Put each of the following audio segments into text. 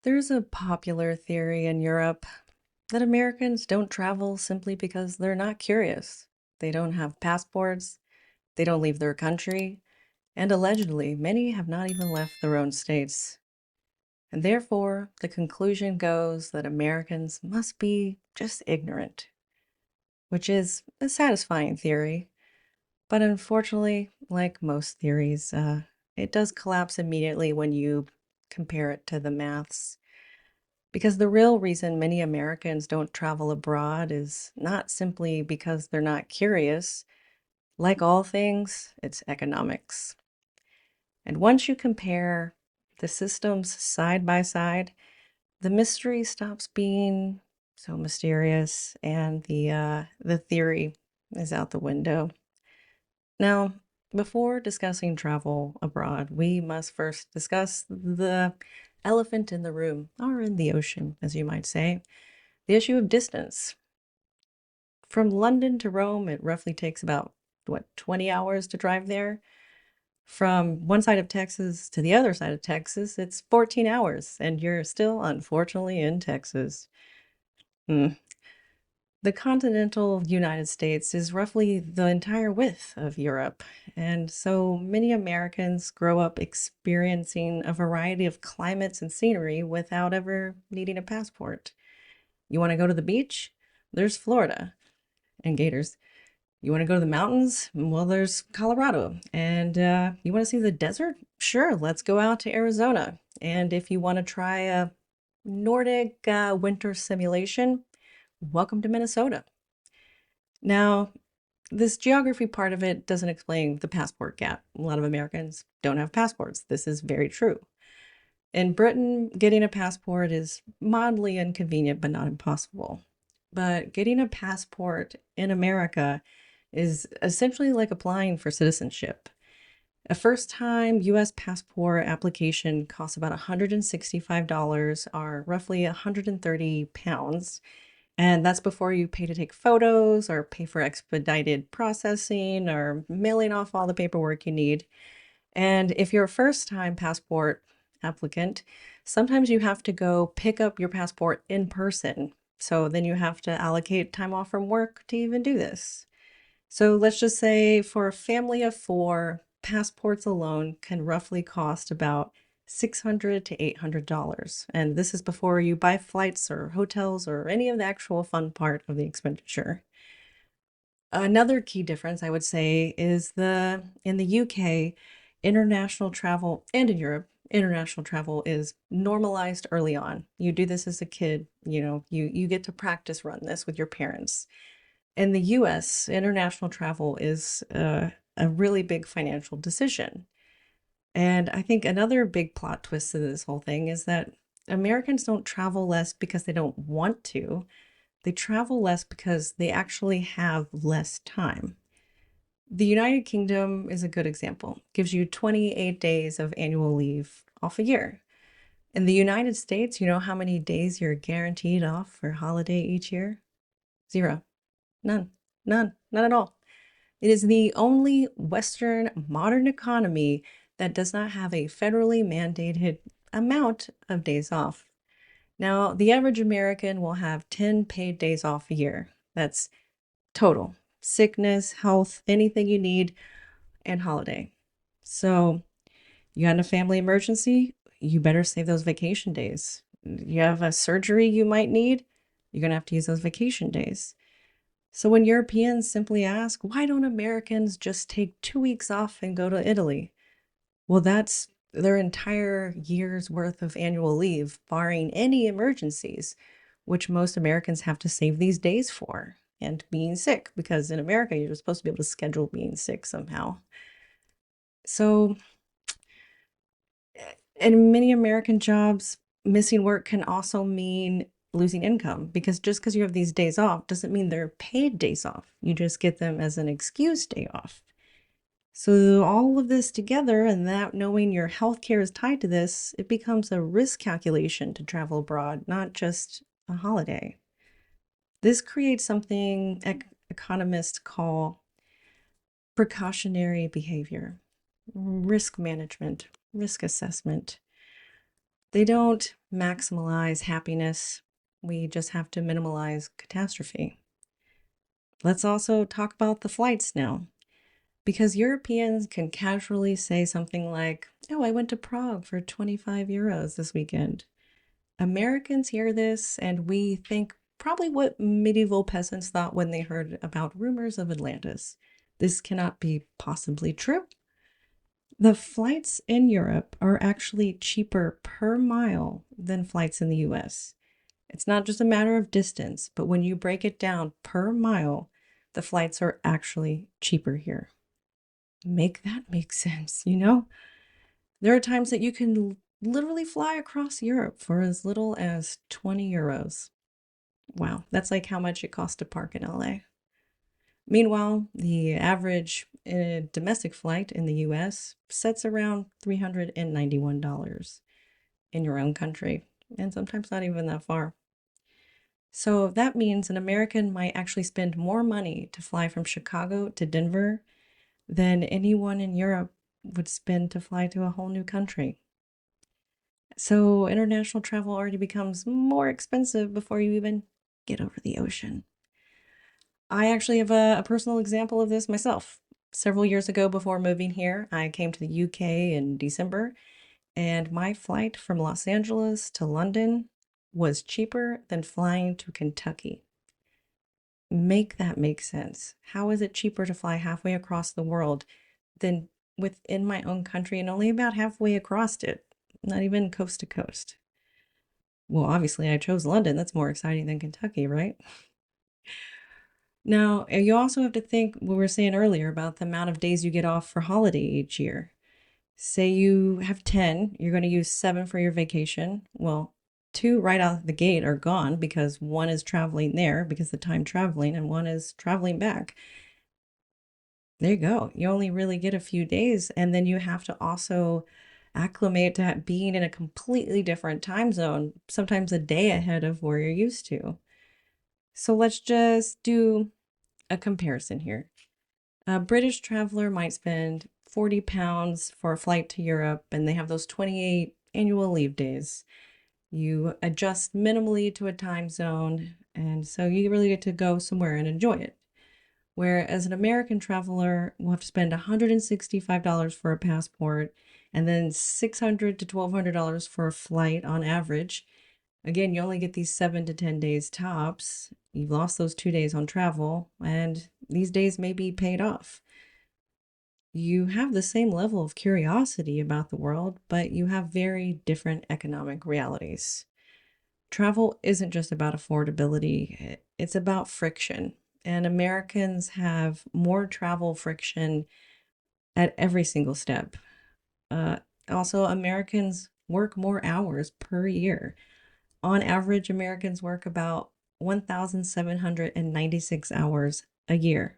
There's a popular theory in Europe that Americans don't travel simply because they're not curious. They don't have passports, they don't leave their country, and allegedly, many have not even left their own states. And therefore, the conclusion goes that Americans must be just ignorant, which is a satisfying theory. But unfortunately, like most theories, it does collapse immediately when you compare it to the maths. Because the real reason many Americans don't travel abroad is not simply because they're not curious. Like all things, it's economics. And once you compare the systems side by side, the mystery stops being so mysterious and the theory is out the window. Now, before discussing travel abroad, we must first discuss the elephant in the room, or in the ocean, as you might say, the issue of distance. From London to Rome, it roughly takes about, 20 hours to drive there? From one side of Texas to the other side of Texas, it's 14 hours, and you're still, unfortunately, in Texas. Hmm. The continental United States is roughly the entire width of Europe, and so many Americans grow up experiencing a variety of climates and scenery without ever needing a passport. You want to go to the beach? There's Florida and gators. You want to go to the mountains? Well, there's Colorado. And you want to see the desert? Sure, let's go out to Arizona. And if you want to try a Nordic winter simulation, welcome to Minnesota. Now, this geography part of it doesn't explain the passport gap. A lot of Americans don't have passports. This is very true. In Britain, getting a passport is mildly inconvenient, but not impossible. But getting a passport in America is essentially like applying for citizenship. A first time US passport application costs about $165, or roughly 130 pounds. And that's before you pay to take photos or pay for expedited processing or mailing off all the paperwork you need. And if you're a first time passport applicant, sometimes you have to go pick up your passport in person. So then you have to allocate time off from work to even do this. So let's just say for a family of four, passports alone can roughly cost about $600 to $800. And this is before you buy flights or hotels or any of the actual fun part of the expenditure. Another key difference I would say is the in the UK, international travel, and in Europe, international travel is normalized early on. You do this as a kid, you get to practice run this with your parents. In the US, international travel is a really big financial decision. And I think another big plot twist to this whole thing is that Americans don't travel less because they don't want to. They travel less because they actually have less time. The United Kingdom is a good example. Gives you 28 days of annual leave off a year. In the United States, you know how many days you're guaranteed off for holiday each year? Zero. None. None. None at all. It is the only Western modern economy that does not have a federally mandated amount of days off. Now, the average American will have 10 paid days off a year. That's total sickness, health, anything you need, and holiday. So, you got a family emergency, you better save those vacation days. You have a surgery you might need, you're going to have to use those vacation days. So when Europeans simply ask, why don't Americans just take 2 weeks off and go to Italy? Well, that's their entire year's worth of annual leave, barring any emergencies, which most Americans have to save these days for, and being sick, because in America, you're supposed to be able to schedule being sick somehow. So, in many American jobs, missing work can also mean losing income because just because you have these days off doesn't mean they're paid days off. You just get them as an excuse day off. So, all of this together, and that knowing your health care is tied to this, it becomes a risk calculation to travel abroad, not just a holiday. This creates something economists call precautionary behavior, risk management, risk assessment. They don't maximize happiness. We just have to minimize catastrophe. Let's also talk about the flights now, because Europeans can casually say something like, "Oh, I went to Prague for 25 euros this weekend." Americans hear this and we think probably what medieval peasants thought when they heard about rumors of Atlantis. This cannot be possibly true. The flights in Europe are actually cheaper per mile than flights in the US. It's not just a matter of distance, but when you break it down per mile, the flights are actually cheaper here. Make that make sense, you know? There are times that you can literally fly across Europe for as little as 20 euros. Wow, that's like how much it costs to park in LA. Meanwhile, the average domestic flight in the US sets around $391 in your own country, and sometimes not even that far. So that means an American might actually spend more money to fly from Chicago to Denver than anyone in Europe would spend to fly to a whole new country. So international travel already becomes more expensive before you even get over the ocean. I actually have a personal example of this myself. Several years ago, before moving here, I came to the UK in December, and my flight from Los Angeles to London was cheaper than flying to Kentucky. Make that make sense. How is it cheaper to fly halfway across the world than within my own country and only about halfway across it? Not even coast to coast. Well, obviously, I chose London. That's more exciting than Kentucky, right? Now, you also have to think what we were saying earlier about the amount of days you get off for holiday each year. Say you have 10, you're going to use 7 for your vacation. Well, 2 right out the gate are gone because one is traveling there because the time traveling and one is traveling back. There you go. You only really get a few days, and then you have to also acclimate to being in a completely different time zone, sometimes a day ahead of where you're used to. So let's just do a comparison here. A British traveler might spend £40 for a flight to Europe, and they have those 28 annual leave days. You adjust minimally to a time zone, and so you really get to go somewhere and enjoy it. Whereas an American traveler will have to spend $165 for a passport and then $600 to $1,200 for a flight on average. Again, you only get these 7 to 10 days tops. You've lost those 2 days on travel, and these days may be paid off. You have the same level of curiosity about the world, but you have very different economic realities. Travel isn't just about affordability, it's about friction. And Americans have more travel friction at every single step. Uh, Also, Americans work more hours per year. On average, Americans work about 1,796 hours a year.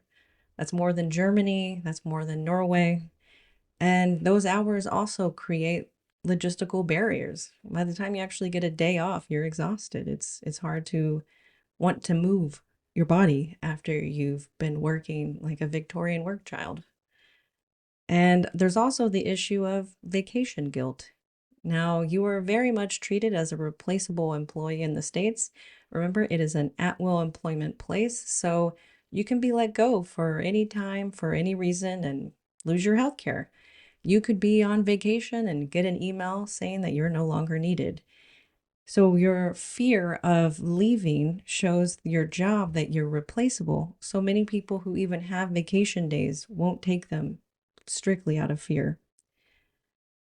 That's more than Germany, that's more than Norway. And those hours also create logistical barriers. By the time you actually get a day off, you're exhausted. It's hard to want to move your body after you've been working like a Victorian work child. And there's also the issue of vacation guilt. Now, you are very much treated as a replaceable employee in the States. Remember, it is an at-will employment place, so you can be let go for any time, for any reason, and lose your health care. You could be on vacation and get an email saying that you're no longer needed. So your fear of leaving shows your job that you're replaceable. So many people who even have vacation days won't take them strictly out of fear.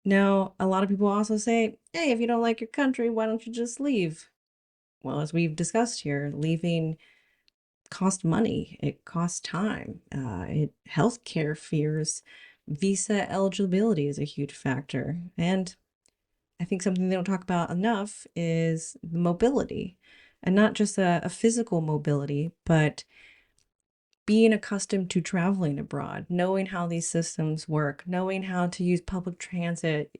Now, a lot of people also say, hey, if you don't like your country, why don't you just leave? Well, as we've discussed here, leaving costs money, it costs time, healthcare fears, visa eligibility is a huge factor. And I think something they don't talk about enough is mobility, and not just a physical mobility, but being accustomed to traveling abroad, knowing how these systems work, knowing how to use public transit.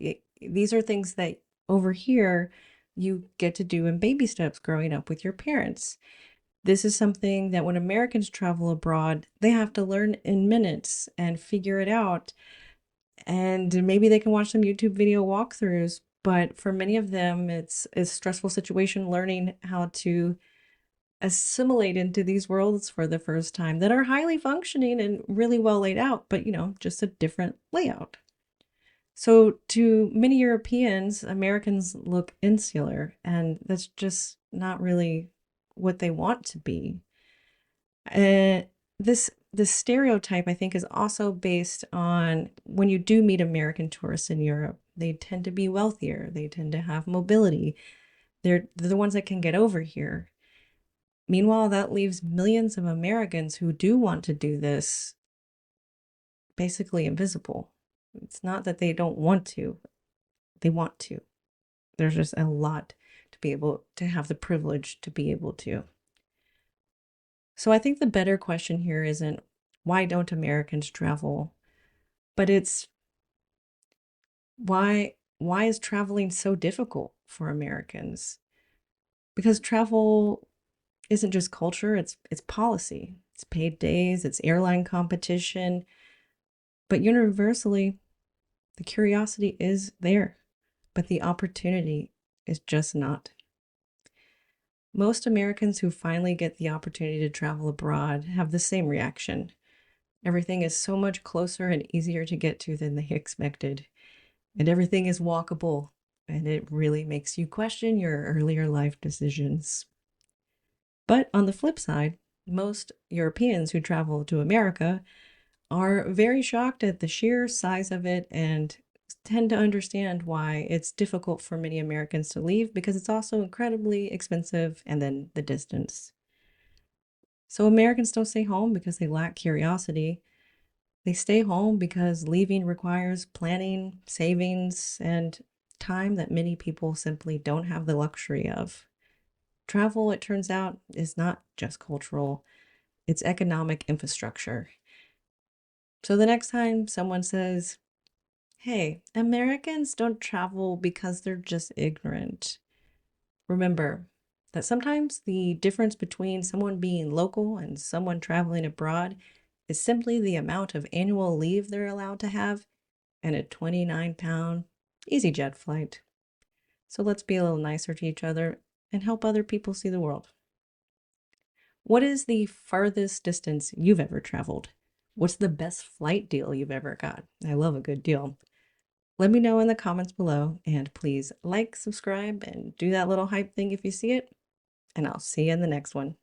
These are things that over here you get to do in baby steps growing up with your parents. This is something that when Americans travel abroad, they have to learn in minutes and figure it out. And maybe they can watch some YouTube video walkthroughs, But for many of them, it's a stressful situation learning how to assimilate into these worlds for the first time that are highly functioning and really well laid out, but just a different layout. So to many Europeans, Americans look insular, and that's just not really what they want to be. Uh, this stereotype, I think, is also based on when you do meet American tourists in Europe, they tend to be wealthier, they tend to have mobility. They're the ones that can get over here. Meanwhile, that leaves millions of Americans who do want to do this basically invisible. It's not that they don't want to, they want to. There's just a lot to be able to have the privilege to be able to. So I think the better question here isn't why don't Americans travel, but it's why is traveling so difficult for Americans? Because travel isn't just culture, it's policy. It's paid days, it's airline competition, but universally the curiosity is there, but the opportunity is just not. Most Americans who finally get the opportunity to travel abroad have the same reaction. Everything is so much closer and easier to get to than they expected, and everything is walkable, and it really makes you question your earlier life decisions. But on the flip side, most Europeans who travel to America are very shocked at the sheer size of it and tend to understand why it's difficult for many Americans to leave because it's also incredibly expensive and then the distance. So Americans don't stay home because they lack curiosity. They stay home because leaving requires planning, savings, and time that many people simply don't have the luxury of. Travel, it turns out, is not just cultural, it's economic infrastructure. So the next time someone says, hey, Americans don't travel because they're just ignorant, remember that sometimes the difference between someone being local and someone traveling abroad is simply the amount of annual leave they're allowed to have and a 29-pound EasyJet flight. So let's be a little nicer to each other and help other people see the world. What is the farthest distance you've ever traveled? What's the best flight deal you've ever got? I love a good deal. Let me know in the comments below, and please like, subscribe, and do that little hype thing if you see it, and I'll see you in the next one.